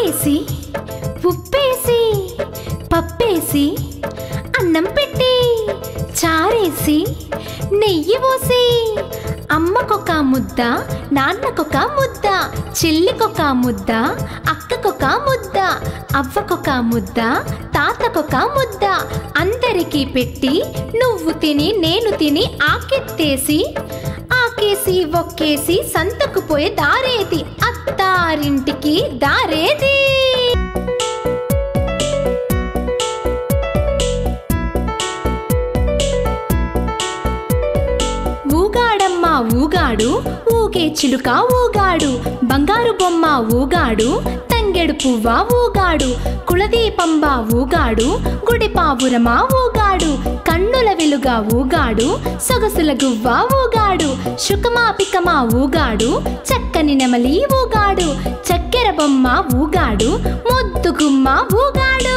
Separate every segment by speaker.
Speaker 1: ఆకేసి ఉప్పేసి పప్పేసి అన్నం పెట్టి చారేసి నెయ్యి పోసి అమ్మకొక ముద్ద నాన్నకొక ముద్ద చెల్లికొక ముద్ద అక్కకొక ముద్ద అవ్వకొక ముద్ద తాతకొక ముద్ద అందరికీ పెట్టి నువ్వు తిని నేను తిని ఆకెత్తేసి ఆకేసి ఒక్కేసి సంతకు పోయే దారేది అత్తారింటికి దారేది. ఊగాడమ్మ ఊగాడు ఊగే చిలుక ఊగాడు బంగారు బొమ్మ ఊగాడు తంగెడు పువ్వ ఊగాడు కులదీపంబ ఊగాడు గుడి పావురమ ఊగాడు కన్నుల వెలుగా ఊగాడు సొగసుల గువ్వ ఊగాడు శుకమాపికమ ఊగాడు చక్కని నెమలి ఊగాడు చక్కెర బొమ్మ ఊగాడు ముద్దు గుమ్మ ఊగాడు.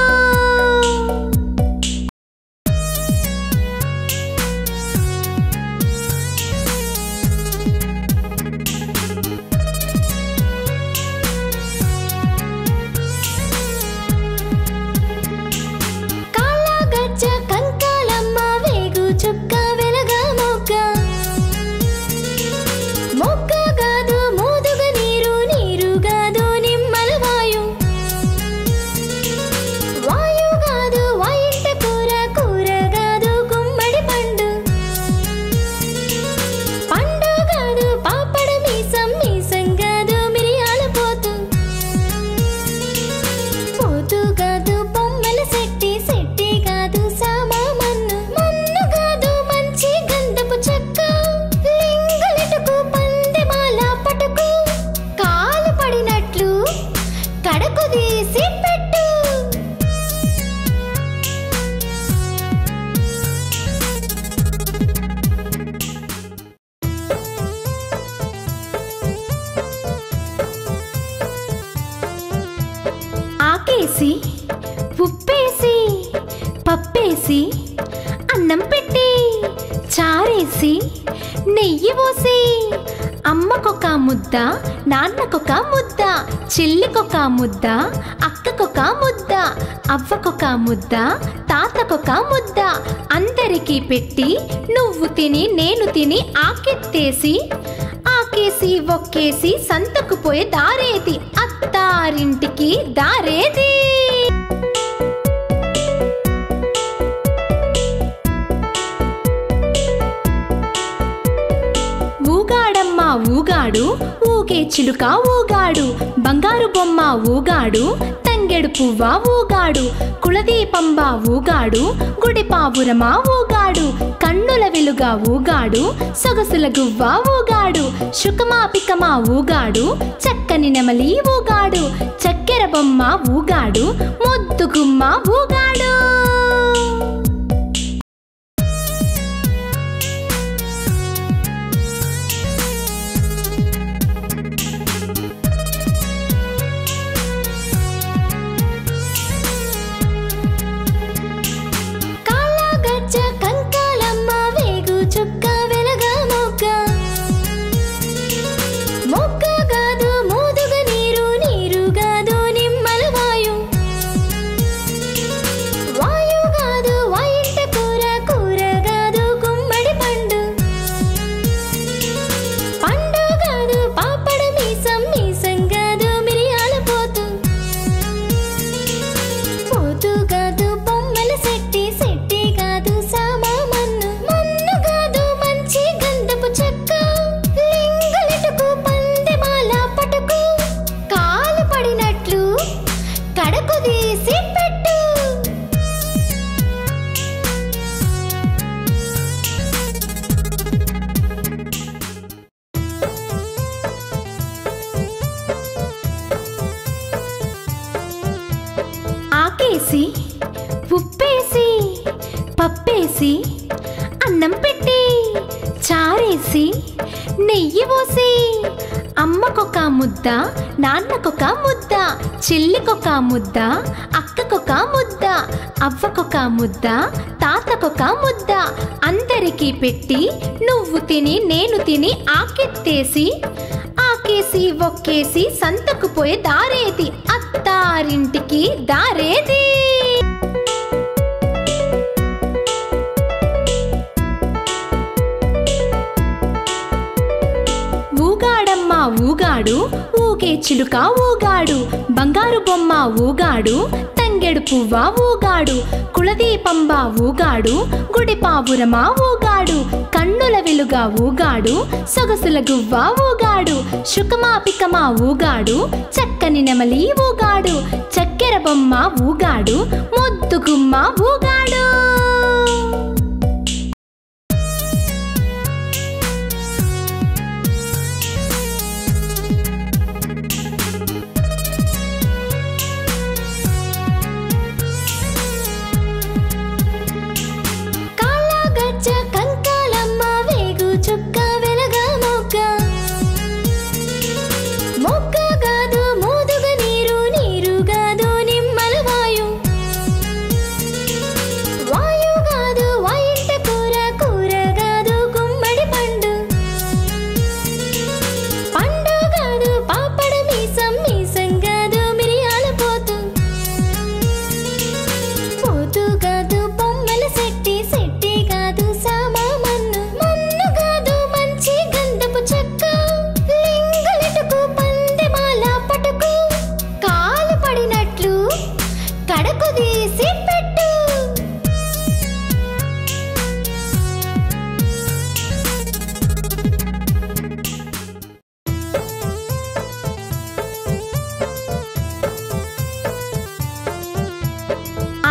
Speaker 1: ఆకేసి ఉప్పేసి పప్పేసి అన్నం పెట్టి చారేసి నెయ్యి పోసి అమ్మకొక ముద్ద నాన్నకొక ముద్ద చెల్లికొక ముద్ద అక్కకొక ముద్ద అవ్వకొక ముద్ద తాతకొక ముద్ద అందరికీ పెట్టి నువ్వు తిని నేను తిని ఆకెత్తేసి ఆకేసి ఒక్కేసి సంతకు పోయే దారేది అత్తారింటికి దారేది. ఊగాడమ్మ ఊగాడు ఊగే చిలుక ఊగాడు బంగారు బొమ్మ ఊగాడు తంగెడు పువ్వ ఊగాడు కులదీపంబ ఊగాడు గుడి పావురమ ఊగాడు కన్నుల వెలుగా ఊగాడు సొగసుల గువ్వ ఊగాడు శుకమాపికమ ఊగాడు చక్కని నెమలి ఊగాడు చక్కెర బొమ్మ ఊగాడు ముద్దు గుమ్మ ఊగాడు. ఆకేసి ఉప్పేసి పప్పేసి అన్నం పెట్టి చారేసి నెయ్యి పోసి అమ్మకొక ముద్ద నాన్నకొక ముద్ద చెల్లికొక ముద్ద అక్కకొక ముద్ద అవ్వకొక ముద్ద తాతకొక ముద్ద అందరికీ పెట్టి నువ్వు తిని నేను తిని ఆకెత్తేసి ఆకేసి ఒక్కేసి సంతకు పోయే దారేది, అత్తారింటికి దారేది. ఊగాడమ్మ ఊగాడు, ఊగే చిలుక ఊగాడు, బంగారు బొమ్మ ఊగాడు, తంగెడు పువ్వ ఊగాడు, కులదీపంబ ఊగాడు, గుడి పావురమా ఊగాడు, కన్నుల వెలుగా ఊగాడు, సొగసుల గువ్వ ఊగాడు, శుకమా పికమా ఊగాడు, చక్కని నెమలి ఊగాడు, చక్కెర బొమ్మ ఊగాడు, ముద్దు గుమ్మ ఊగాడు.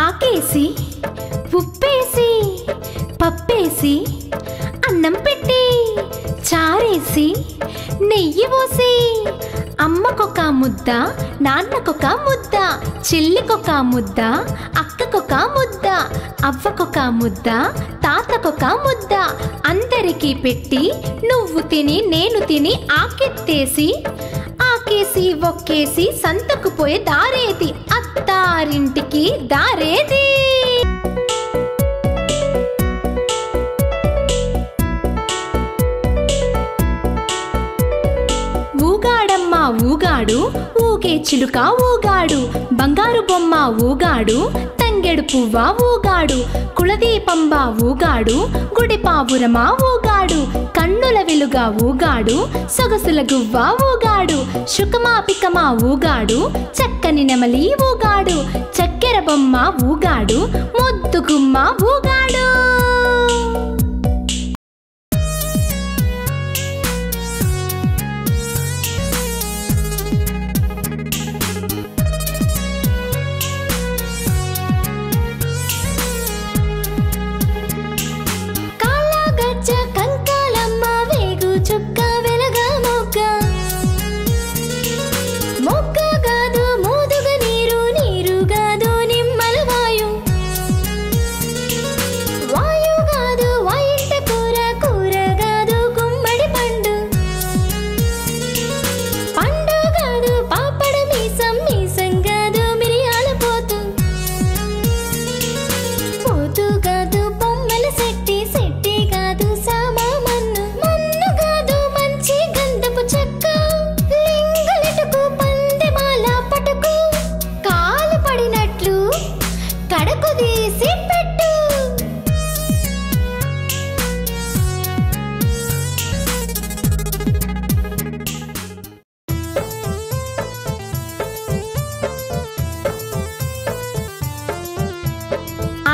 Speaker 1: ఆకేసి ఉప్పేసి పప్పేసి అన్నం పెట్టి చారేసి నెయ్యి పోసి అమ్మకొక ముద్ద, నాన్నకొక ముద్ద, చెల్లికొక ముద్ద, అక్కకొక ముద్ద, అవ్వకొక ముద్ద, తాతకొక ముద్ద, అందరికీ పెట్టి నువ్వు తిని నేను తిని ఆకెత్తేసి ఆకేసి ఒక్కేసి సంతకు పోయే దారేది, అత్తారింటికి దారేది. ఊగాడమ్మ ఊగాడు, ఊగే చిలుక ఊగాడు, బంగారు బొమ్మ ఊగాడు, తంగెడు పువ్వ ఊగాడు, కులదీపంబ ఊగాడు, గుడి పావురమా ఊగాడు, కన్నుల వెలుగా ఊగాడు, సొగసుల గువ్వ ఊగాడు, శుకమా పికమా ఊగాడు, చక్కని నెమలి ఊగాడు, చక్కెర బొమ్మ ఊగాడు, ముద్దు గుమ్మ ఊగాడు.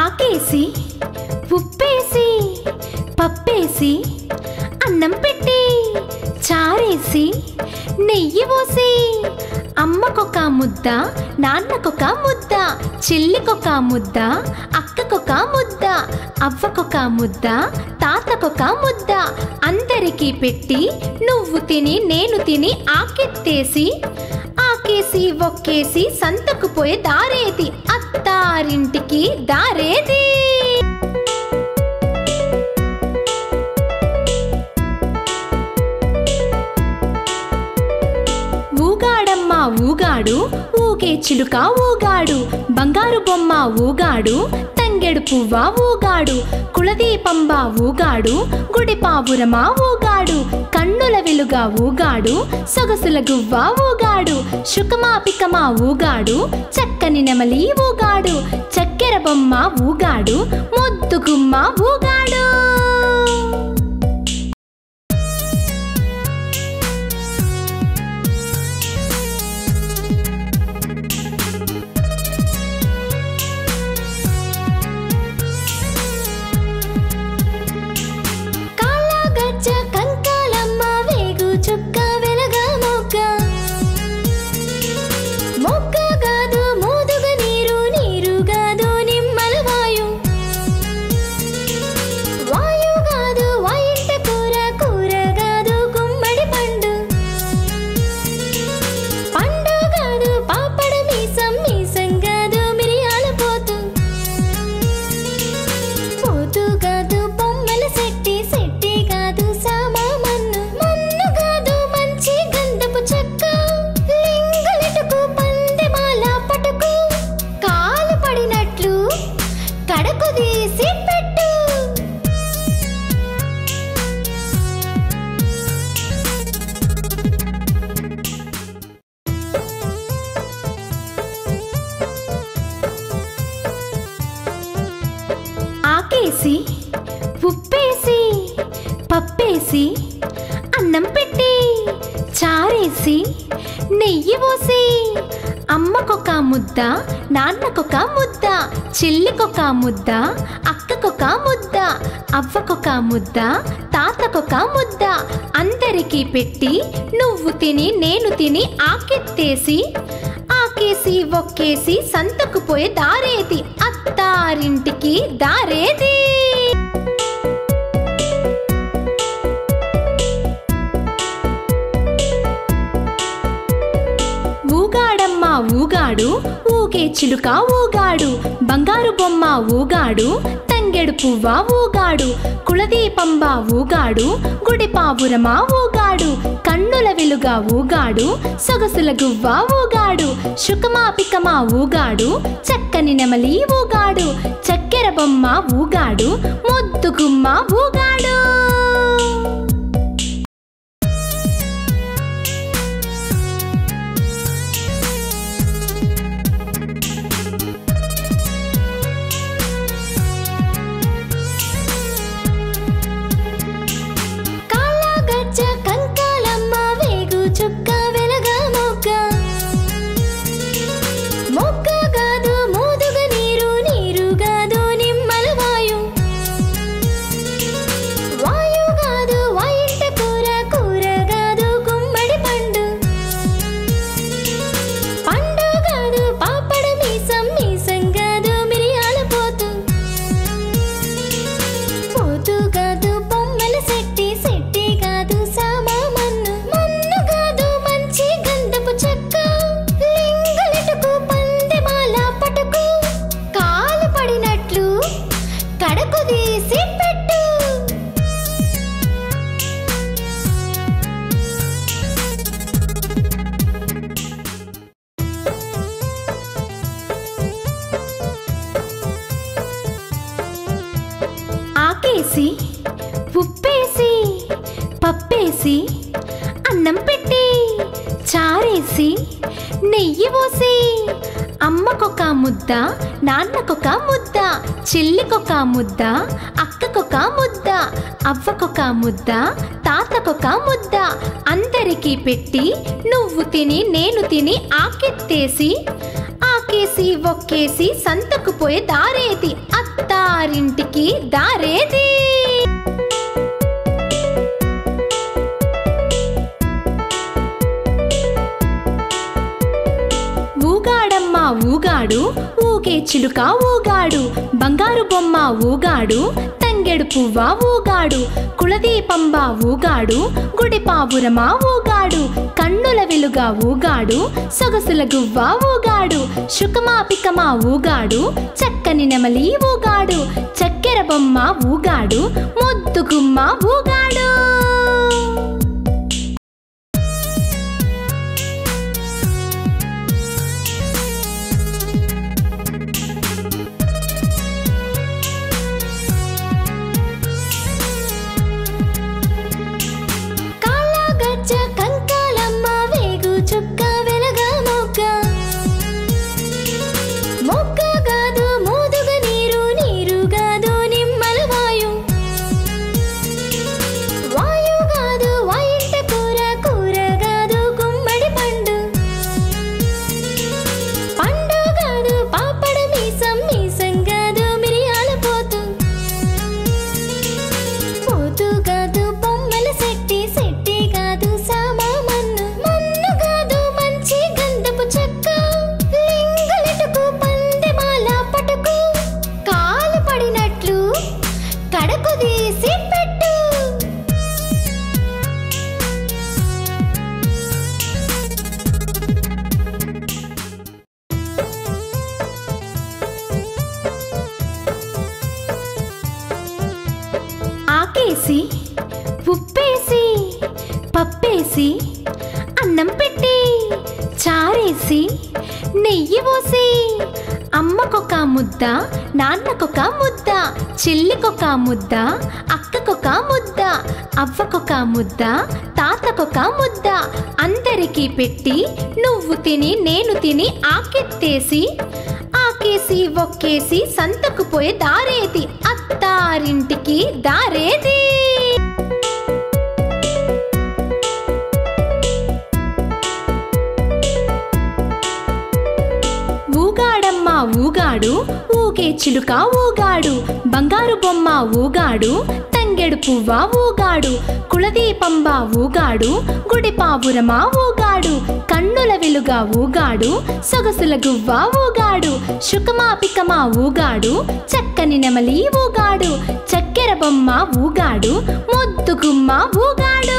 Speaker 1: ఆకేసి ఉప్పేసి పప్పేసి అన్నం పెట్టి చారేసి నెయ్యి పోసి అమ్మకొక ముద్ద, నాన్నకొక ముద్ద, చెల్లికొక ముద్ద, అక్కకొక ముద్ద, అవ్వకొక ముద్ద, తాతకొక ముద్ద, అందరికీ పెట్టి నువ్వు తిని నేను తిని ఆకెత్తేసి ఆకేసి ఒక్కేసి సంతకు పోయే దారేది, అత్తారింటికి దారేది. ఊగాడమ్మ ఊగాడు, ఊగే చిలుక ఊగాడు, బంగారు బొమ్మ ఊగాడు, తంగెడు పువ్వ ఊగాడు, కులదీపంబ ఊగాడు, గుడి పావురమా ఊగాడు, ఊగాడు కన్నుల వెలుగా ఊగాడు సొగసుల గువ్వ ఊగాడు శుకమాపికమా ఊగాడు చక్కని నెమలి ఊగాడు చక్కెర బొమ్మ ఊగాడు ముద్దు గుమ్మ ఊగాడు. ఆకేసి ఉప్పేసి పప్పేసి అన్నం పెట్టి చారేసి నెయ్యి పోసి అమ్మకొక ముద్ద నాన్నకొక ముద్ద చెల్లికొక ముద్ద అక్కకొక ముద్ద అవ్వకొక ముద్ద తాతకొక ముద్ద అందరికీ పెట్టి నువ్వు తిని నేను తిని ఆకెత్తేసి ఆకేసి ఒక్కేసి సంతకు పోయే దారేది అత్తారింటికి దారేది. ఊగాడమ్మ ఊగాడు ఊగే చిలుక ఊగాడు బంగారు బొమ్మ ఊగాడు తంగెడు పువ్వ ఊగాడు కులదీపంబ ఊగాడు గుడి పావురమ ఊగాడు కన్నుల వెలుగా ఊగాడు సొగసుల గువ్వ ఊగాడు శుకమాపికమా ఊగాడు చక్కని నెమలి ఊగాడు చక్కెర బొమ్మ ఊగాడు ముద్దు గుమ్మ ఊగాడు. ఆకేసి ఉప్పేసి పప్పేసి అన్నం పెట్టి చారేసి నెయ్యి పోసి అమ్మకొక ముద్ద నాన్నకొక ముద్ద చెల్లికొక ముద్ద అక్కకొక ముద్ద అవ్వకొక ముద్ద తాతకొక ముద్ద అందరికీ పెట్టి నువ్వు తిని నేను తిని ఆకెత్తేసి ఆకేసి ఒక్కేసి సంతకు పోయే దారేది అత్తారింటికి దారేది. ఊగాడమ్మ ఊగాడు ఊగే చిలుక ఊగాడు బంగారు బొమ్మ ఊగాడు తంగెడు పువ్వ ఊగాడు కులదీపంబ ఊగాడు గుడి పావురమ ఊగాడు కన్నుల వెలుగా ఊగాడు సొగసుల గువ్వ ఊగాడు శుకమాపికమా ఊగాడు చక్కని నెమలి ఊగాడు చక్కెర బొమ్మ ఊగాడు ముద్దు గుమ్మ ఊగాడు. ఆకేసి అన్నం పెట్టి చారేసి నెయ్యి పోసి అమ్మకొక ముద్ద నాన్నకొక ముద్ద చెల్లికొక ముద్ద అక్కకొక ముద్ద అవ్వకొక ముద్ద తాతకొక ముద్ద అందరికీ పెట్టి నువ్వు తిని నేను తిని ఆకెత్తేసి ఆకేసి ఒక్కేసి సంతకు పోయే దారేది అత్తారింటికి దారేది. ఊగాడమ్మ ఊగాడు ఊగే చిలుక ఊగాడు బంగారు బొమ్మ ఊగాడు తంగెడు పువ్వ ఊగాడు కులదీపంబ ఊగాడు గుడి పావురమా ఊగాడు కన్నుల వెలుగా ఊగాడు సొగసుల గువ్వ ఊగాడు శుకమా పికమా ఊగాడు చక్కని నెమలి ఊగాడు చక్కెర బొమ్మ ఊగాడు ముద్దు గుమ్మ ఊగాడు.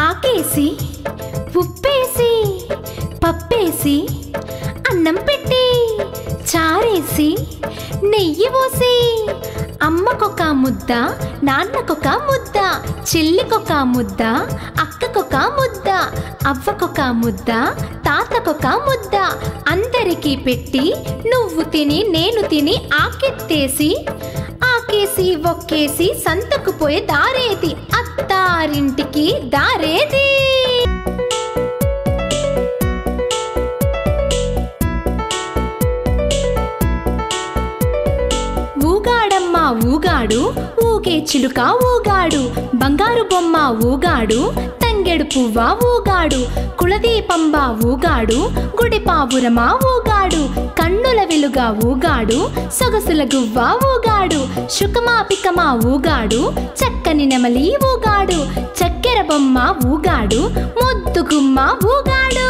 Speaker 1: ఆకేసి ఉప్పేసి పప్పేసి అన్నం పెట్టి చారేసి నెయ్యి పోసి అమ్మకొక ముద్ద నాన్నకొక ముద్ద చెల్లికొక ముద్ద అక్కకొక ముద్ద అవ్వకొక ముద్ద తాతకొక ముద్ద అందరికీ పెట్టి నువ్వు తిని నేను తిని ఆకెత్తేసి ఆకేసి ఒక్కేసి సంతకు పోయే దారేది అత్తారింటికి దారేది. ఊగాడమ్మ ఊగాడు ఊగే చిలుక ఊగాడు బంగారు బొమ్మ ఊగాడు తంగెడు పువ్వ ఊగాడు కులదీపంబ ఊగాడు గుడి పావురమా ఊగాడు కన్నుల వెలుగా ఊగాడు సొగసుల గువ్వ ఊగాడు శుకమా పికమా ఊగాడు చక్కని నెమలి ఊగాడు చక్కెర బొమ్మ ఊగాడు ముద్దు గుమ్మ ఊగాడు.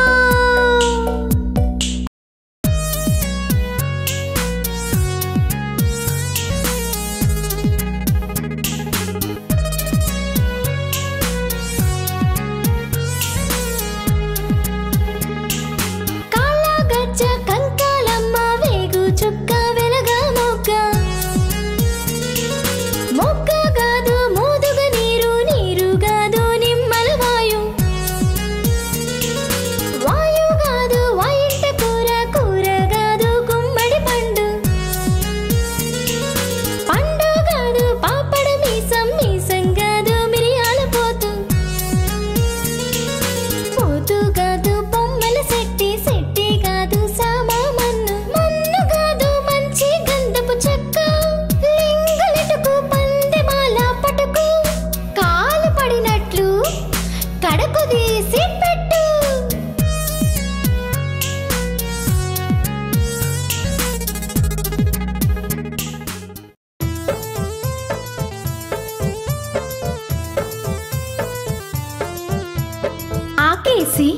Speaker 1: ఆకేసి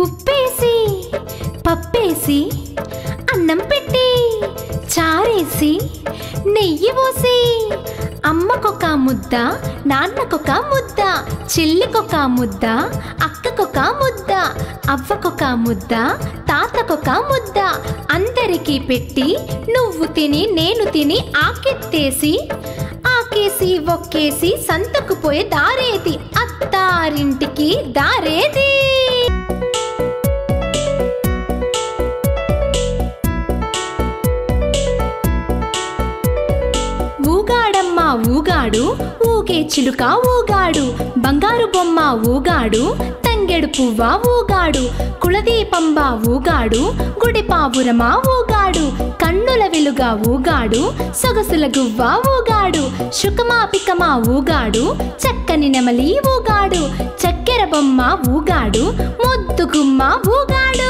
Speaker 1: ఉప్పేసి పప్పేసి అన్నం పెట్టి చారేసి నెయ్యి పోసి అమ్మకొక ముద్ద నాన్నకొక ముద్ద చెల్లికొక ముద్ద అక్కకొక ముద్ద అవ్వకొక ముద్ద తాతకొక ముద్ద అందరికీ పెట్టి నువ్వు తిని నేను తిని ఆకెత్తేసి ఆకేసి ఒక్కేసి సంతకు పోయే దారేది అత్తారింటికి దారేది. ఊగాడు ఊగే చిలుక ఊగాడు బంగారు బొమ్మ ఊగాడు తంగెడు పువ్వ ఊగాడు కులదీపంబ ఊగాడు గుడి పావురమా ఊగాడు కన్నుల వెలుగా ఊగాడు సొగసుల గువ్వ ఊగాడు శుకమాపికమా ఊగాడు చక్కని నెమలి ఊగాడు చక్కెర బొమ్మ ఊగాడు ముద్దు గుమ్మ ఊగాడు.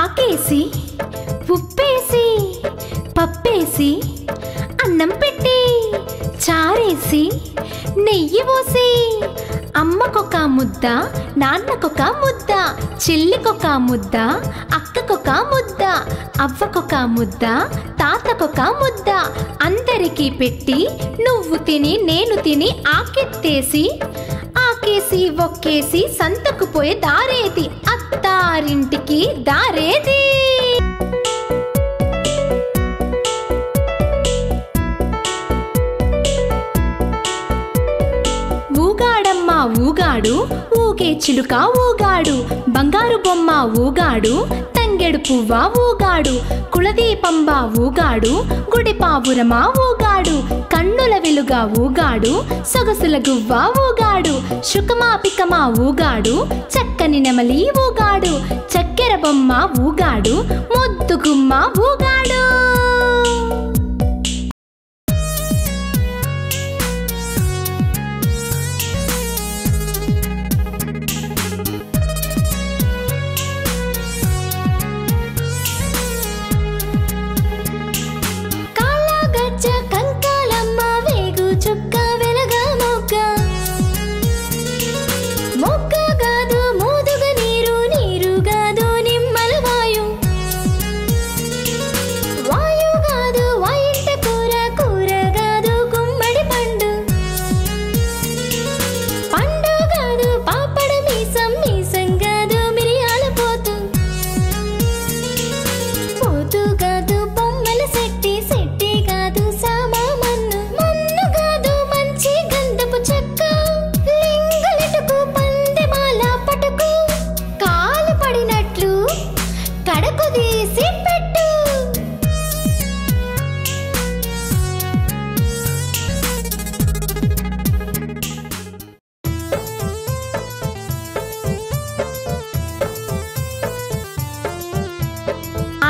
Speaker 1: ఆకేసి ఉప్పేసి పప్పేసి అన్నం పెట్టి చారేసి నెయ్యి పోసి అమ్మకొక ముద్ద నాన్నకొక ముద్ద చెల్లికొక ముద్ద అక్కకొక ముద్ద అవ్వకొక ముద్ద తాతకొక ముద్ద అందరికీ పెట్టి నువ్వు తిని నేను తిని ఆకెత్తేసి ఆకేసి ఒక్కేసి సంతకు పోయే దారేది అత్తారింటికి దారేది. ఊగాడమ్మ ఊగాడు ఊగే చిలుక ఊగాడు బంగారు బొమ్మ ఊగాడు తంగెడు పువ్వ ఊగాడు కులదీపంబ ఊగాడు గుడి పావురమా ఊగాడు కన్నుల వెలుగా ఊగాడు సొగసుల గువ్వ ఊగాడు శుకమాపికమా ఊగాడు చక్కని నెమలి ఊగాడు చక్కెర బొమ్మ ఊగాడు ముద్దు గుమ్మ ఊగాడు.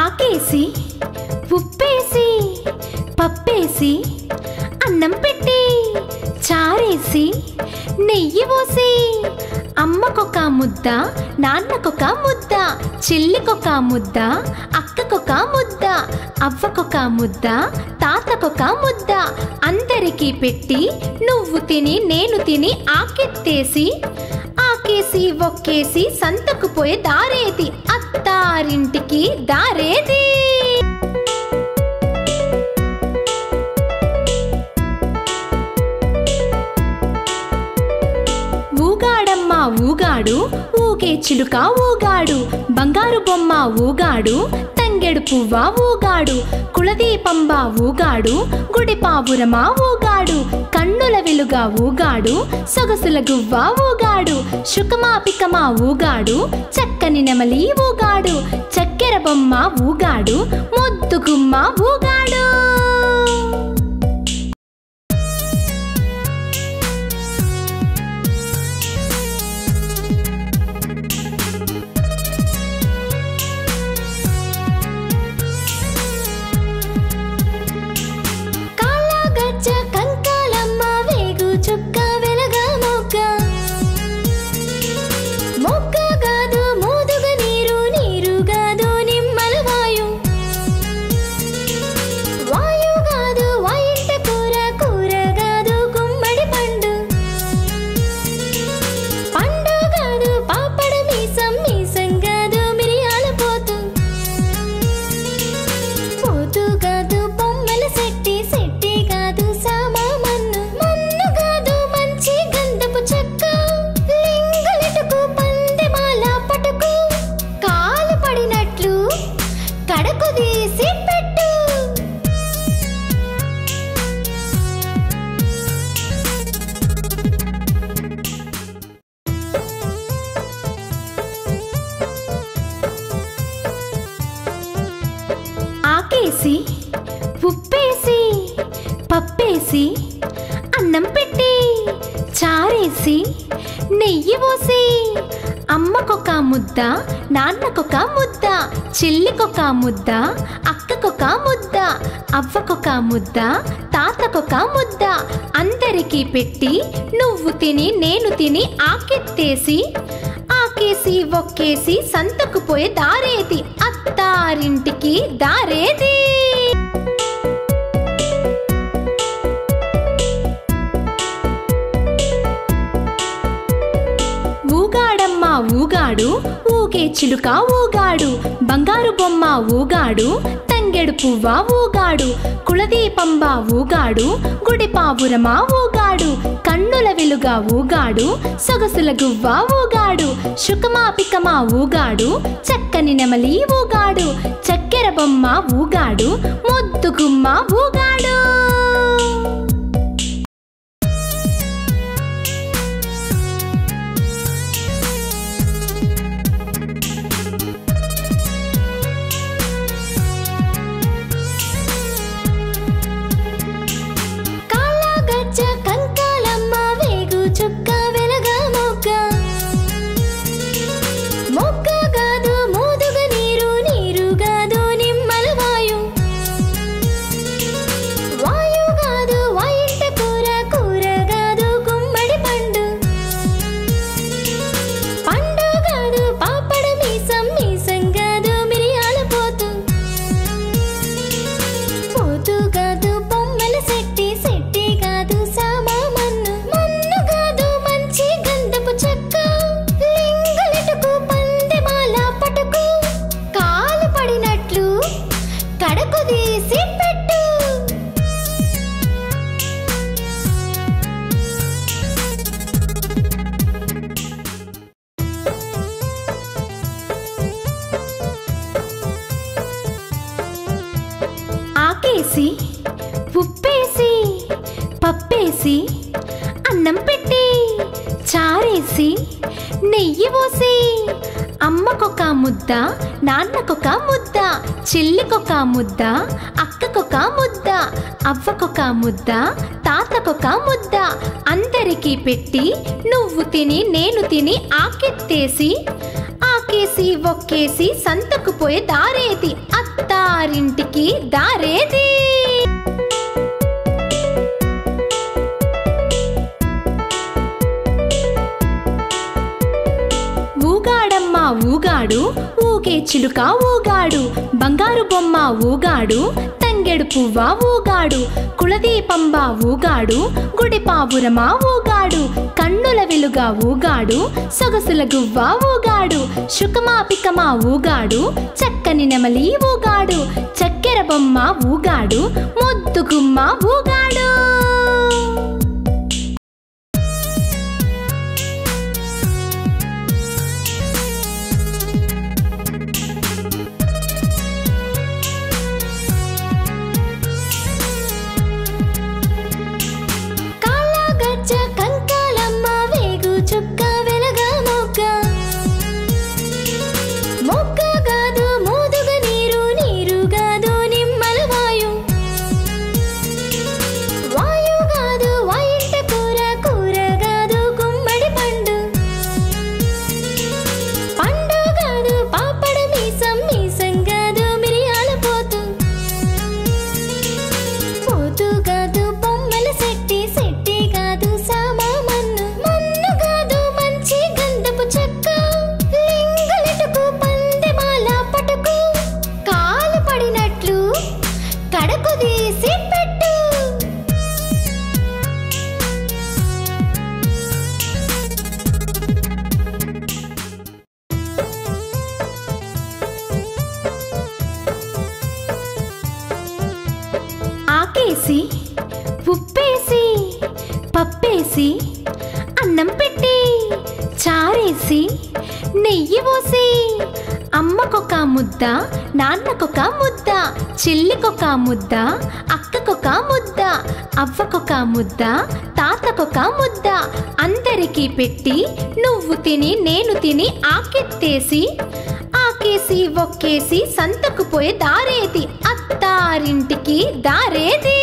Speaker 1: ఆకేసి ఉప్పేసి పప్పేసి అన్నం పెట్టి చారేసి నెయ్యి పోసి అమ్మకొక ముద్ద నాన్నకొక ముద్ద చెల్లికొక ముద్ద అక్కకొక ముద్ద అవ్వకొక ముద్ద తాతకొక ముద్ద అందరికీ పెట్టి నువ్వు తిని నేను తిని ఆకెత్తేసి ఆకేసి ఒక్కేసి సంతకు పోయే దారేది అత్తారింటికి దారేది. ఊగాడమ్మ ఊగాడు ఊగే చిలుక ఊగాడు బంగారు బొమ్మ ఊగాడు తంగెడు పువ్వ ఊగాడు కులదీపంబ ఊగాడు గుడి పావురమా ఊగాడు కన్నుల వెలుగా ఊగాడు సొగసుల గువ్వ ఊగాడు శుకమాపికమా ఊగాడు చక్కని నెమలి ఊగాడు చక్కెర బొమ్మ ఊగాడు ముద్దు గుమ్మ ఊగాడు. ఆకేసి ఉప్పేసి పప్పేసి అన్నం పెట్టి చారేసి నెయ్యి పోసి అమ్మకొక ముద్ద నాన్నకొక ముద్ద చెల్లికొక ముద్ద అక్కకొక ముద్ద అవ్వకొక ముద్ద తాతకొక ముద్ద అందరికీ పెట్టి నువ్వు తిని నేను తిని ఆకెత్తేసి ఆకేసి ఒక్కేసి సంతకు పోయే దారేది అత్తారింటికి దారేది. ఊగాడమ్మ ఊగాడు ఊగే చిలుక ఊగాడు బంగారు బొమ్మ ఊగాడు తంగెడు పువ్వ ఊగాడు కులదీపంబ ఊగాడు గుడి పావురమా ఊగాడు కన్నుల వెలుగా ఊగాడు సొగసుల గువ్వ ఊగాడు శుకమా పికమా ఊగాడు చక్కని నెమలి ఊగాడు చక్కెర బొమ్మ ఊగాడు ముద్దు గుమ్మ ఊగాడు. ఆకేసి ఉప్పేసి పప్పేసి అన్నం పెట్టి చారేసి నెయ్యి పోసి అమ్మకొక ముద్ద నాన్నకొక ముద్ద చెల్లికొక ముద్ద అక్కకొక ముద్ద అవ్వకొక ముద్ద తాతకొక ముద్ద అందరికీ పెట్టి నువ్వు తిని నేను తిని ఆకెత్తేసి ఆకేసి ఒక్కేసి సంతకు పోయే దారేది అత్తారింటికి దారేది. ఊగాడమ్మ ఊగాడు ఊగే చిలుక ఊగాడు బంగారు బొమ్మ ఊగాడు తంగెడు పువ్వ ఊగాడు కులదీపంబ ఊగాడు గుడి పావురమా ఊగాడు కన్నుల వెలుగా ఊగాడు సొగసుల గువ్వ ఊగాడు శుకమా పికమా ఊగాడు చక్కని నెమలి ఊగాడు చక్కెర బొమ్మ ఊగాడు ముద్దు గుమ్మ ఊగాడు. ఆకేసి ఉప్పేసి పప్పేసి అన్నం పెట్టి చారేసి నెయ్యి పోసి అమ్మకొక ముద్ద నాన్నకొక ముద్ద చెల్లికొక ముద్ద అక్కకొక ముద్ద అవ్వకొక ముద్ద తాతకొక ముద్ద అందరికీ పెట్టి నువ్వు తిని నేను తిని ఆకెత్తేసి ఆకేసి ఒక్కేసి సంతకు పోయే దారేది, అత్తారింటికి దారేది.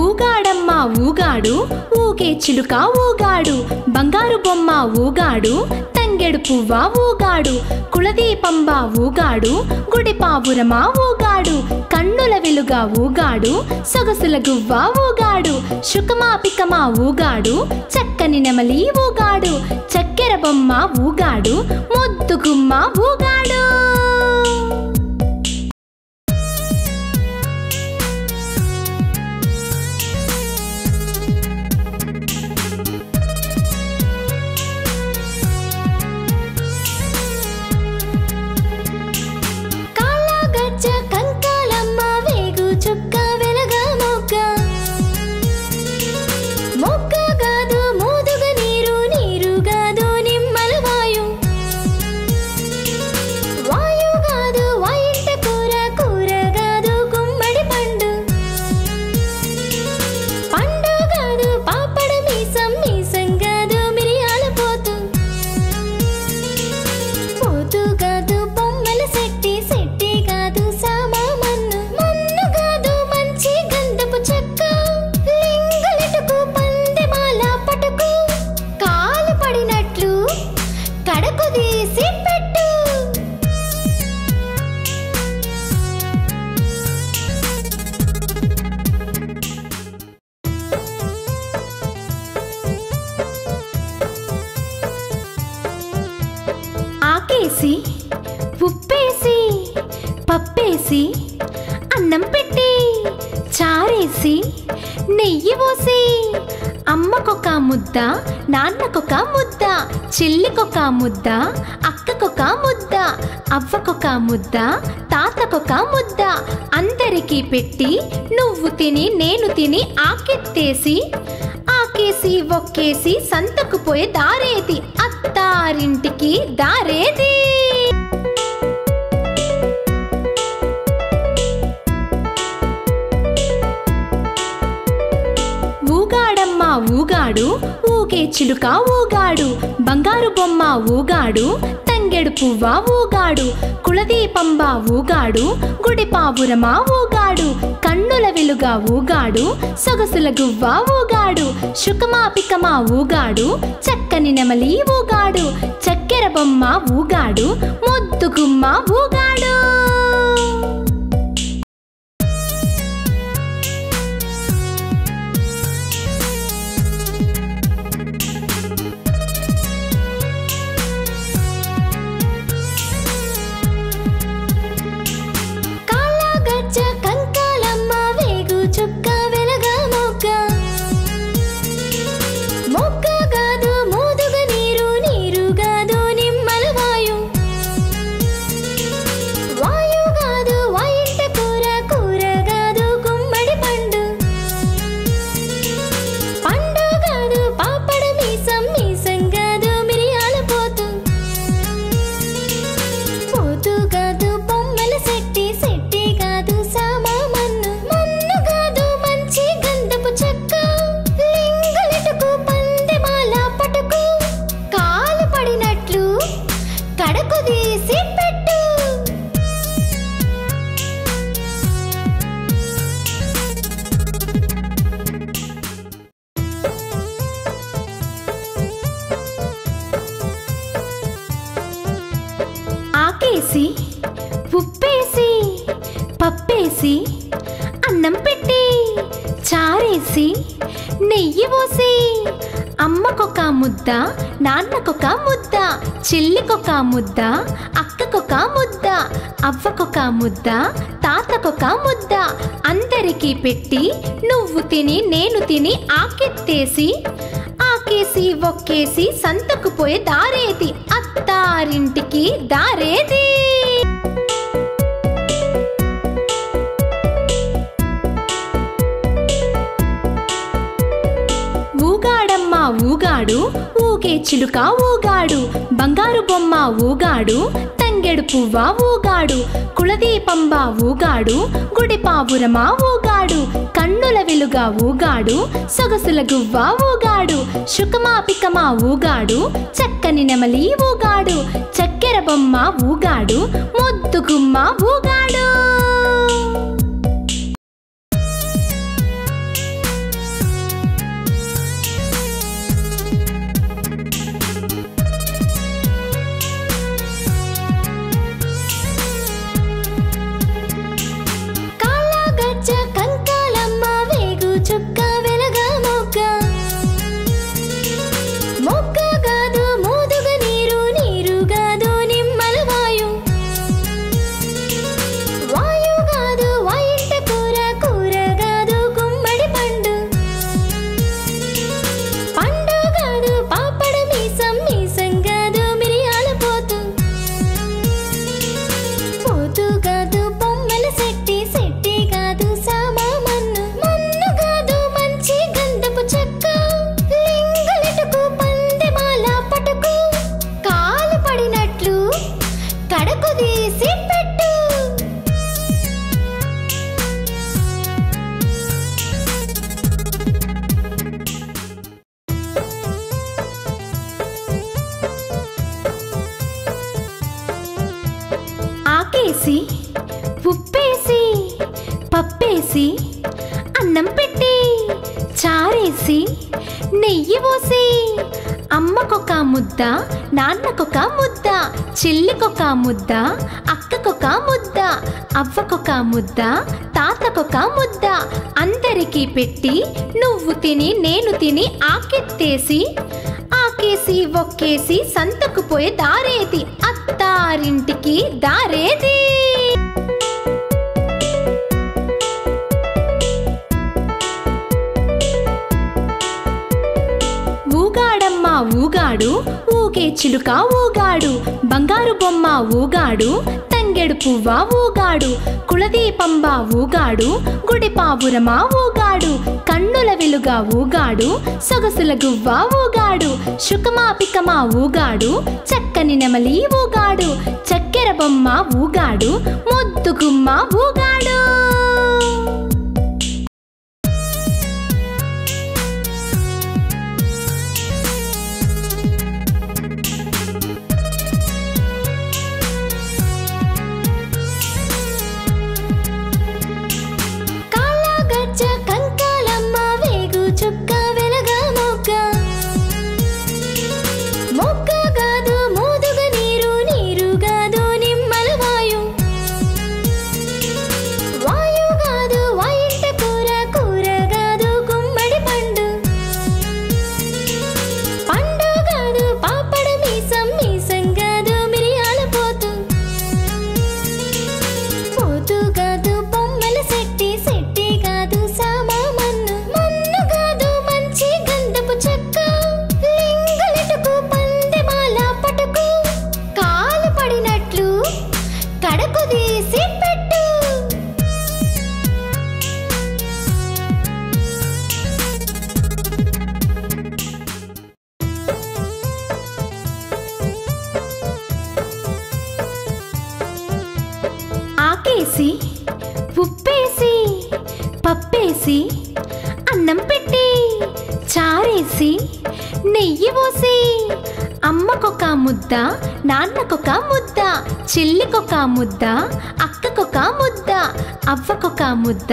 Speaker 1: ఊగాడమ్మ ఊగాడు, ఊగే చిలుక ఊగాడు, బంగారు బొమ్మ ఊగాడు, తంగెడు పువ్వ ఊగాడు, కులదీపంబ ఊగాడు, గుడి పావురమ ఊగాడు, కన్నుల వెలుగా ఊగాడు, సొగసుల గువ్వ ఊగాడు, శుకమాపికమ ఊగాడు, చక్కని నెమలి ఊగాడు, చక్కెర బొమ్మ ఊగాడు, ముద్దు గుమ్మ ఊగాడు. ఆకేసి ఉప్పేసి పప్పేసి అన్నం పెట్టి చారేసి నెయ్యి పోసి అమ్మకొక ముద్ద, నాన్నకొక ముద్ద, చెల్లికొక ముద్ద, అక్కకొక ముద్ద, అవ్వకొక ముద్ద, తాతకొక ముద్ద, అందరికీ పెట్టి నువ్వు తిని నేను తిని ఆకెత్తేసి ఆకేసి ఒక్కేసి సంతకు పోయే దారేది, అత్తారింటికి దారేది. ఊగాడమ్మ ఊగాడు, ఊగే చిలుక ఊగాడు, బంగారు బొమ్మ ఊగాడు, తంగెడు పువ్వ ఊగాడు, కులదీపంబ ఊగాడు, గుడి పావురమ ఊగాడు, కన్నుల వెలుగా ఊగాడు, సొగసుల గువ్వ ఊగాడు, శుకమాపికమ ఊగాడు, చక్కని నెమలి ఊగాడు, చక్కెర బొమ్మ ఊగాడు, ముద్దు గుమ్మ ఊగాడు. ఆకేసి ఉప్పేసి పప్పేసి అన్నం పెట్టి చారేసి నెయ్యి పోసి అమ్మకొక ముద్ద, నాన్నకొక ముద్ద, చెల్లికొక ముద్ద, అక్కకొక ముద్ద, అవ్వకొక ముద్ద, తాతకొక ముద్ద, అందరికీ పెట్టి నువ్వు తిని నేను తిని ఆకెత్తేసి ఆకేసి ఒక్కేసి సంతకు పోయే దారేది, అత్తారింటికి దారేది. ఊగాడమ్మ ఊగాడు, ఊగే చిలుక ఊగాడు, బంగారు బొమ్మ ఊగాడు, తంగెడు తంగెడు పువ్వా ఊగాడు, కులదీపంబా ఊగాడు, గుడి పావురమా ఊగాడు, కన్నుల వెలుగా ఊగాడు, సొగసుల గువ్వా ఊగాడు, శుకమా పికమా ఊగాడు, చక్కని నెమలి ఊగాడు, చక్కెర బొమ్మ ఊగాడు, ముద్దు గుమ్మ ఊగాడు. ఆకేసి ఉప్పేసి పప్పేసి అన్నం పెట్టి చారేసి నెయ్యి పోసి అమ్మకొక ముద్ద, నాన్నకొక ముద్ద, చెల్లికొక ముద్ద, అక్కకొక ముద్ద, అవ్వకొక ముద్ద, తాతకొక ముద్ద అందరికీ పెట్టి నువ్వు తిని నేను తిని ఆకెత్తేసి ఆకేసి ఒక్కేసి సంతకు పోయే దారేది, అత్తారింటికి దారేది. ఊగాడమ్మా ఊగాడు, ఊగే చిలుక ఊగాడు, బంగారు బొమ్మ ఊగాడు, తంగెడు పువ్వా ఊగాడు, కులదీపంబా ఊగాడు, గుడి పావురమా ఊగాడు, కన్నుల వెలుగా ఊగాడు, సొగసుల గువ్వా ఊగాడు, శుకమా పికమా ఊగాడు, చక్కని నెమలి ఊగాడు, చక్కెర బొమ్మ ఊగాడు, ముద్దు గుమ్మ ఊగాడు. ఆకేసి ఉప్పేసి పప్పేసి అన్నం పెట్టి చారేసి నెయ్యి పోసి అమ్మకొక ముద్ద, నాన్నకొక ముద్ద, చెల్లికొక ముద్ద, అక్కకొక ముద్ద, అవ్వకొక ముద్ద,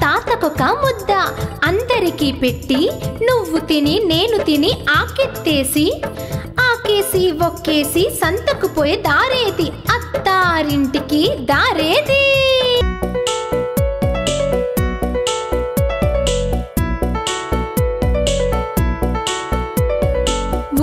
Speaker 1: తాతకొక ముద్ద అందరికీ పెట్టి నువ్వు తిని నేను తిని ఆకెత్తేసి ఆకేసి ఒక్కేసి సంతకు పోయే దారేది, అత్తారింటికి దారేది.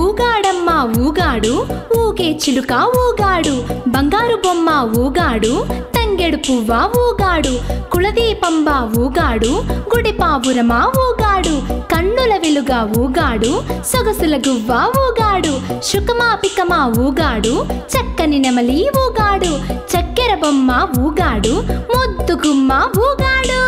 Speaker 1: ఊగాడమ్మా ఊగాడు, ఊగే చిలుక ఊగాడు, బంగారు బొమ్మ ఊగాడు, తంగెడు పువ్వా ఊగాడు, కులదీపంబా ఊగాడు, గుడి పావురమా ఊగాడు, కన్నుల వెలుగా ఊగాడు, సొగసుల గువ్వా ఊగాడు, శుకమా పికమా ఊగాడు, చక్కని నెమలి ఊగాడు, చక్కెర బొమ్మ ఊగాడు, ముద్దు గుమ్మ ఊగాడు.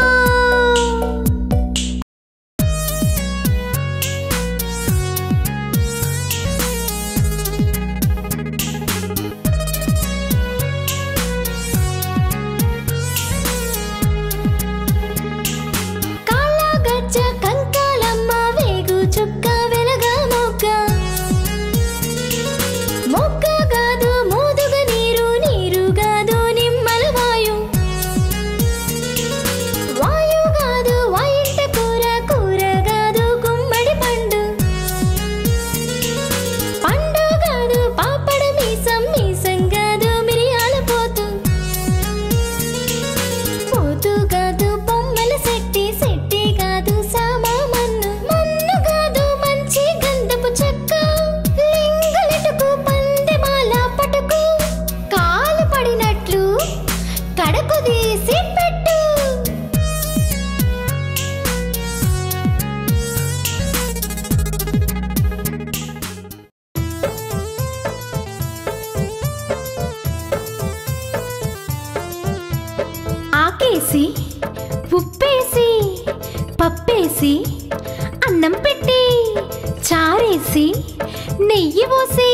Speaker 1: నెయ్యి పోసి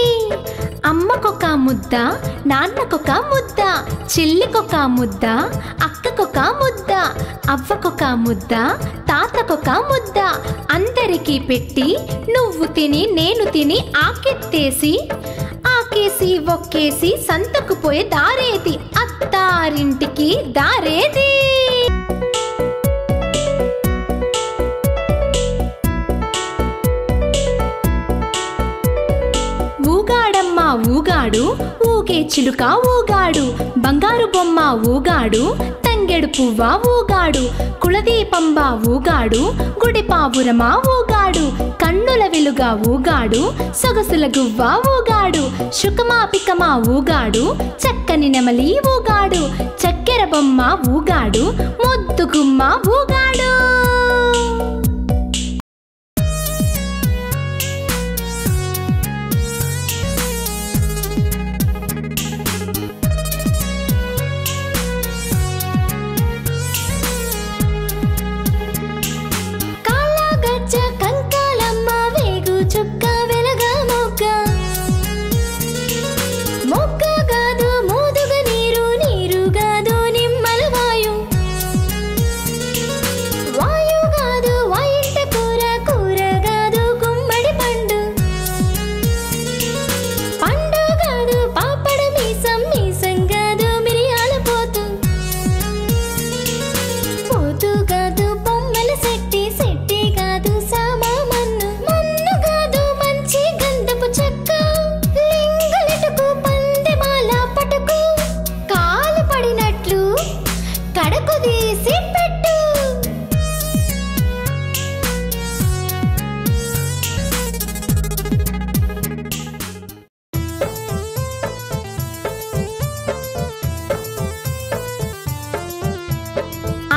Speaker 1: అమ్మకొక ముద్ద, నాన్నకొక ముద్ద, చెల్లికొక ముద్ద, అక్కకొక ముద్ద, అవ్వకొక ముద్ద, తాతకొక ముద్ద అందరికీ పెట్టి నువ్వు తిని నేను తిని ఆకెత్తేసి ఆకేసి ఒక్కేసి సంతకు పోయే దారేది, అత్తారింటికి దారేది. ఊగాడమ్మ ఊగాడు, ఊగే చిలుక ఊగాడు, బంగారు బొమ్మ ఊగాడు, తంగెడు పువ్వ ఊగాడు, కులదీపంబ ఊగాడు, గుడి పావురమ ఊగాడు, కన్నుల వెలుగా ఊగాడు, సొగసుల గువ్వ ఊగాడు, శుకమాపికమ ఊగాడు, చక్కని నెమలి ఊగాడు, చక్కెర బొమ్మ ఊగాడు, ముద్దు గుమ్మ ఊగాడు.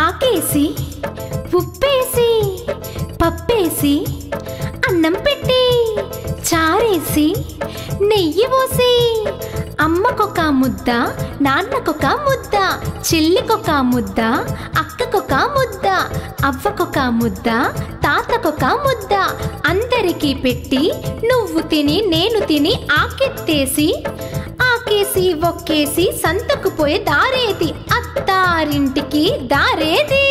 Speaker 1: ఆకేసి ఉప్పేసి పప్పేసి అన్నం పెట్టి చారేసి నెయ్యి పోసి అమ్మకొక ముద్ద, నాన్నకొక ముద్ద, చెల్లికొక ముద్ద, అక్కకొక ముద్ద, అవ్వకొక ముద్ద, తాతకొక ముద్ద అందరికీ పెట్టి నువ్వు తిని నేను తిని ఆకెత్తేసి ఆకేసి ఒక్కేసి సంతకు పోయే దారేది, అత్తారింటికి దారేది.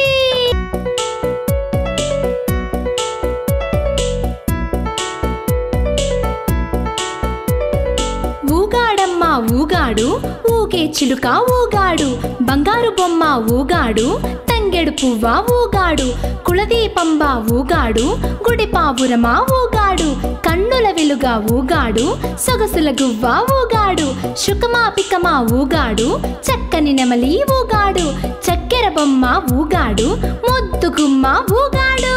Speaker 1: ఊగాడమ్మ ఊగాడు, ఊగే చిలుక ఊగాడు, బంగారు బొమ్మ ఊగాడు, తంగెడు పువ్వ ఊగాడు, కులదీపంబ ఊగాడు, గుడి పావురమ ఊగాడు, కన్నుల వెలుగా ఊగాడు, సొగసుల గువ్వ ఊగాడు, శుకమాపికమ ఊగాడు, చక్కని నెమలి ఊగాడు, చక్కెర బొమ్మ ఊగాడు, ముద్దు గుమ్మ ఊగాడు.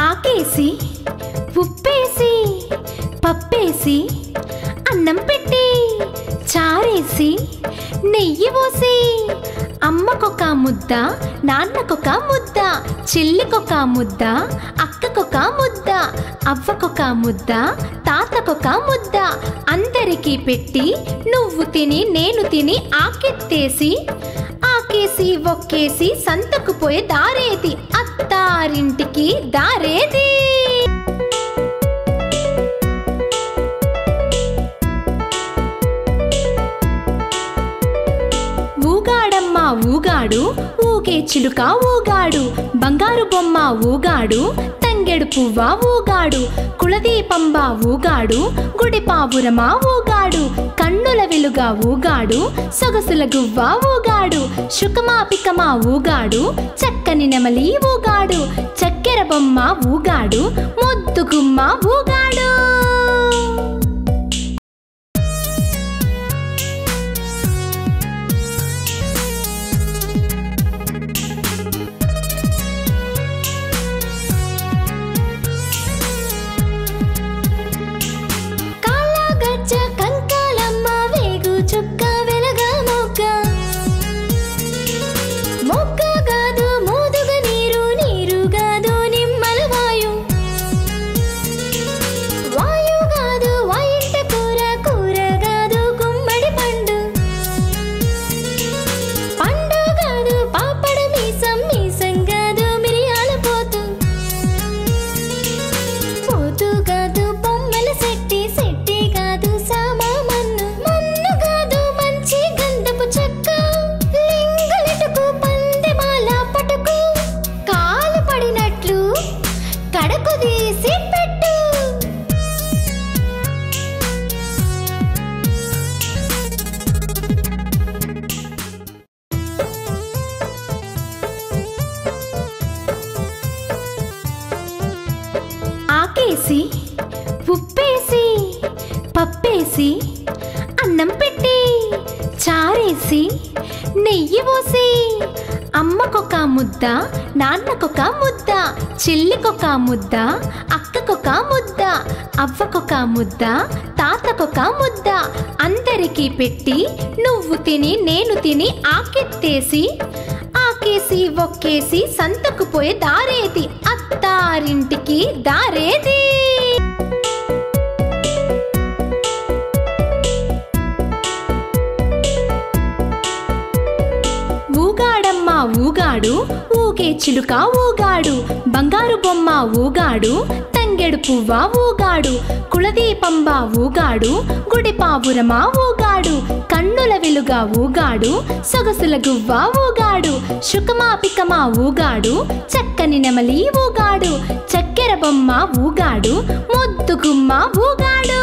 Speaker 1: ఆకేసి ఉప్పేసి పప్పేసి అన్నం పెట్టి చారేసి నెయ్యి పోసి అమ్మకొక ముద్ద, నాన్నకొక ముద్ద, చెల్లికొక ముద్ద, అక్కకొక ముద్ద, అవ్వకొక ముద్ద, తాతకొక ముద్ద అందరికీ పెట్టి నువ్వు తిని నేను తిని ఆకెత్తేసి ఆకేసి ఒక్కేసి సంతకు పోయే దారేది, అత్తారింటికి దారేది. ఊగాడు, ఊగే చిలుక ఊగాడు, బంగారు బొమ్మ ఊగాడు, తంగెడు పువ్వ ఊగాడు, కులదీపంబ ఊగాడు, గుడి పావురమా ఊగాడు, కన్నుల వెలుగా ఊగాడు, సొగసుల గువ్వ ఊగాడు, శుకమా పికమా ఊగాడు, చక్కని నెమలి ఊగాడు, చక్కెర బొమ్మ ఊగాడు, ముద్దు గుమ్మ ఊగాడు. ఆకేసి ఉప్పేసి పప్పేసి అన్నం పెట్టి చారేసి నెయ్యి పోసి అమ్మకొక ముద్ద, నాన్నకొక ముద్ద, చెల్లికొక ముద్ద, అక్కకొక ముద్ద, అవ్వకొక ముద్ద, తాతకొక ముద్ద అందరికీ పెట్టి నువ్వు తిని నేను తిని ఆకెత్తేసి ఆకేసి ఒక్కేసి సంతకు పోయే దారేది, అత్తారింటికి దారేది. ఊగాడమ్మ ఊగాడు, ఊగే చిలుక ఊగాడు, బంగారు బొమ్మ ఊగాడు, తంగెడు పువ్వ ఊగాడు, కులదీపంబ ఊగాడు, గుడి పావురమా ఊగాడు, కన్నుల వెలుగా ఊగాడు, సొగసుల గువ్వ ఊగాడు, శుకమా పికమా ఊగాడు, చక్కని నెమలి ఊగాడు, చక్కెర బొమ్మ ఊగాడు, ముద్దు గుమ్మ ఊగాడు.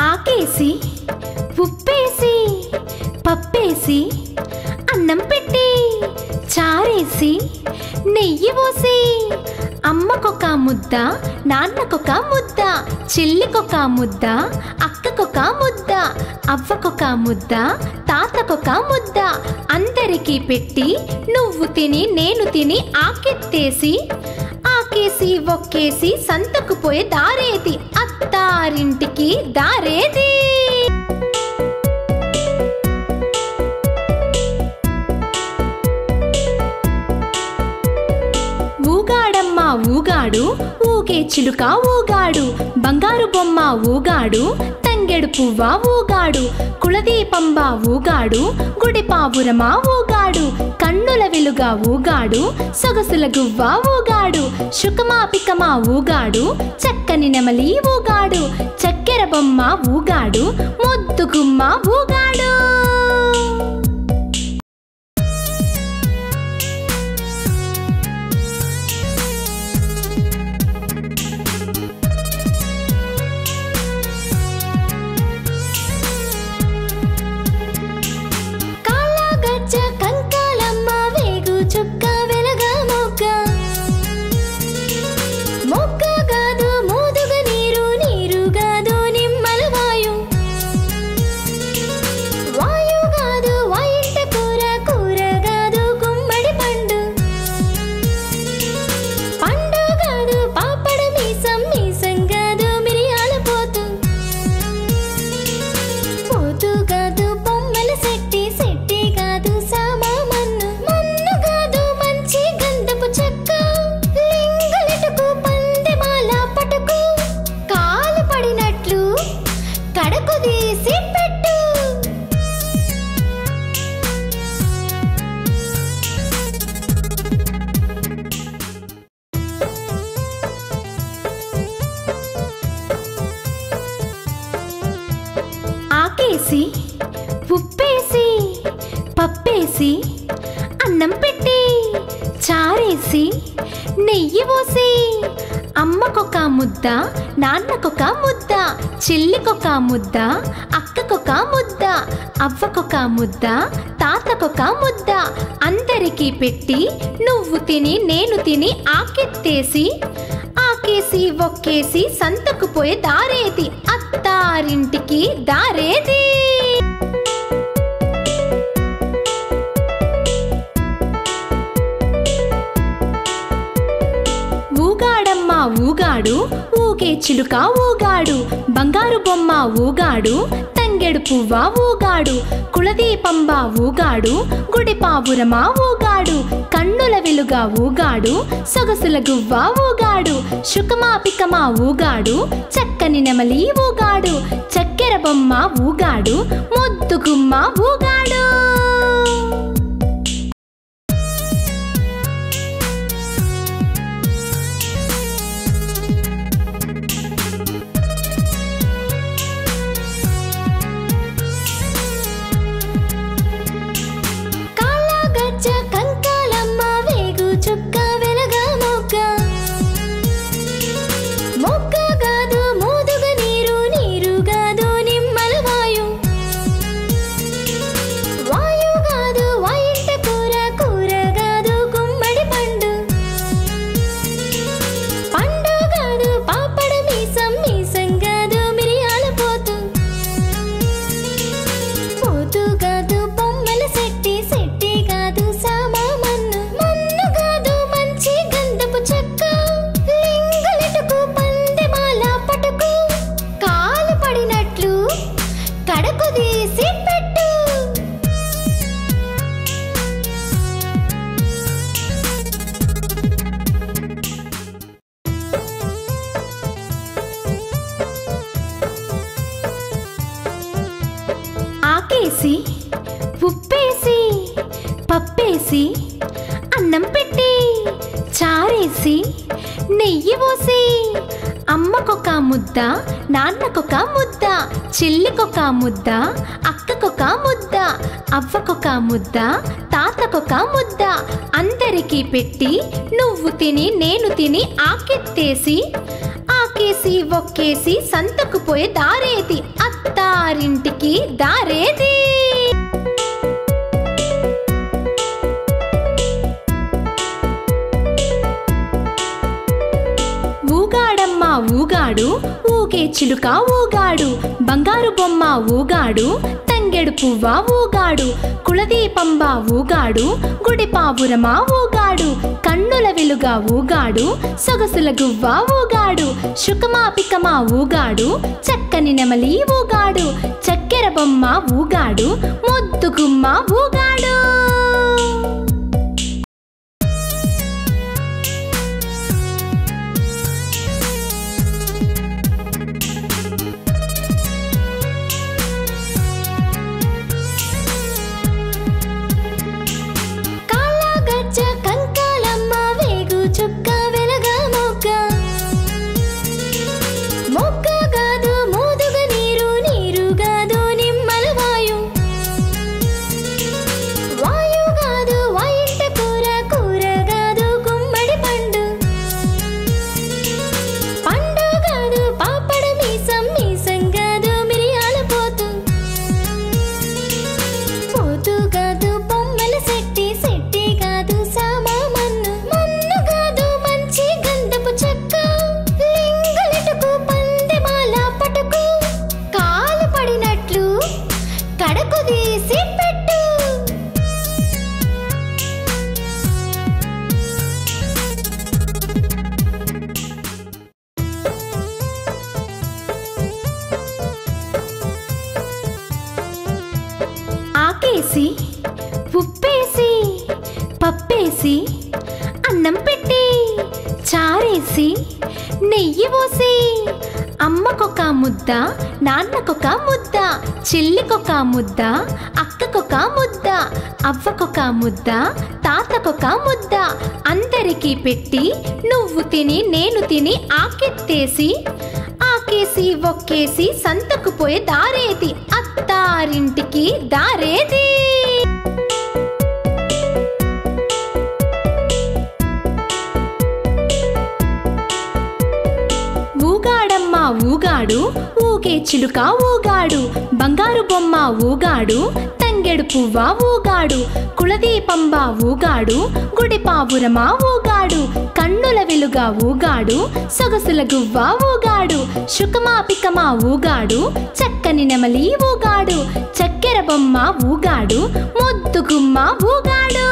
Speaker 1: ఆకేసి ఉప్పేసి పప్పేసి అన్నం పెట్టి చారేసి నెయ్యి పోసి అమ్మకొక ముద్ద, నాన్నకొక ముద్ద, చెల్లికొక ముద్ద, అక్కకొక ముద్ద, అవ్వకొక ముద్ద, తాతకొక ముద్ద అందరికీ పెట్టి నువ్వు తిని నేను తిని ఆకెత్తేసి ఆకేసి ఒక్కేసి సంతకు పోయే దారేది, అత్తారింటికి దారేది. ఊగాడమ్మ ఊగాడు, ఊగే చిలుక ఊగాడు, బంగారు బొమ్మ ఊగాడు, తంగెడు పువ్వ ఊగాడు, కులదీపంబ ఊగాడు, గుడి పావురమా ఊగాడు, కన్నుల వెలుగా ఊగాడు, సొగసుల గువ్వ ఊగాడు, శుకమా పికమా ఊగాడు, చక్కని నెమలి ఊగాడు, చక్కెర బొమ్మ ఊగాడు, ముద్దు గుమ్మ ఊగాడు. ఆకేసి ఉప్పేసి పప్పేసి అన్నం పెట్టి చారేసి నెయ్యి పోసి అమ్మకొక ముద్ద నాన్నకొక ముద్ద చెల్లికొక ముద్ద అక్కకొక ముద్ద అవ్వకొక ముద్ద తాతకొక ముద్ద అందరికీ పెట్టి నువ్వు తిని నేను తిని ఆకెత్తేసి ఆకేసి ఒక్కేసి సంతకు పోయే దారేది అత్తారింటికి దారేది. ఊగాడమ్మ ఊగాడు ఊగే చిలుక ఊగాడు బంగారు బొమ్మ ఊగాడు తంగెడు పువ్వ ఊగాడు కులదీపంబ ఊగాడు గుడి పావురమా ఊగాడు కన్నుల వెలుగా ఊగాడు సొగసుల గువ్వ ఊగాడు శుకమాపికమా ఊగాడు చక్కని నెమలి ఊగాడు చక్కెర బొమ్మ ఊగాడు ముద్దు గుమ్మ ఊగాడు. ఆకేసి ఉప్పేసి పప్పేసి అన్నం పెట్టి చారేసి నెయ్యి పోసి అమ్మకొక ముద్ద నాన్నకొక ముద్ద చెల్లికొక ముద్ద అక్కకొక ముద్ద అవ్వకొక ముద్ద తాతకొక ముద్ద అందరికీ పెట్టి నువ్వు తిని నేను తిని ఆకెత్తేసి ఆకేసి ఒక్కేసి సంతకు పోయే దారేది అత్తారింటికి దారేది. ఊగాడమ్మ ఊగాడు ఊగే చిలుక ఊగాడు బంగారు బొమ్మ ఊగాడు తంగెడు పువ్వ ఊగాడు కులదీపంబ ఊగాడు గుడి పావురమా ఊగాడు కన్నుల వెలుగా ఊగాడు సొగసుల గువ్వ ఊగాడు శుకమాపికమా ఊగాడు చక్కని నెమలి ఊగాడు చక్కెర బొమ్మ ఊగాడు ముద్దు గుమ్మ ఊగాడు. ఆకేసి ఉప్పేసి పప్పేసి అన్నం పెట్టి చారేసి నెయ్యి పోసి అమ్మకొక ముద్ద నాన్నకొక ముద్ద చెల్లికొక ముద్ద అక్కకొక ముద్ద అవ్వకొక ముద్ద తాతకొక ముద్ద అందరికీ పెట్టి నువ్వు తిని నేను తిని ఆకెత్తేసి ఒక్కేసి ఒక్కేసి సంతకు పోయే దారేది, అత్తారింటికి దారేది. ఊగాడమ్మ ఊగాడు, ఊగే చిలుక ఊగాడు, బంగారు బొమ్మ ఊగాడు, తంగెడు పువ్వ ఊగాడు, కులదీపంబ ఊగాడు, గుడి పావురమా ఊగాడు, కన్నుల వెలుగా ఊగాడు, సొగసుల గువ్వ ఊగాడు, శుకమా పికమా ఊగాడు, చక్కని నెమలి ఊగాడు, చక్కెర బొమ్మ ఊగాడు, ముద్దు గుమ్మ ఊగాడు.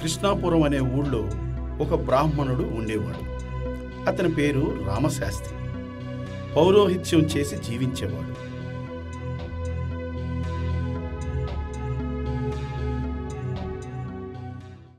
Speaker 2: కృష్ణాపురం అనే ఊళ్ళో ఒక బ్రాహ్మణుడు ఉండేవాడు. అతని పేరు రామశాస్త్రి. పౌరోహిత్యం చేసి జీవించేవాడు.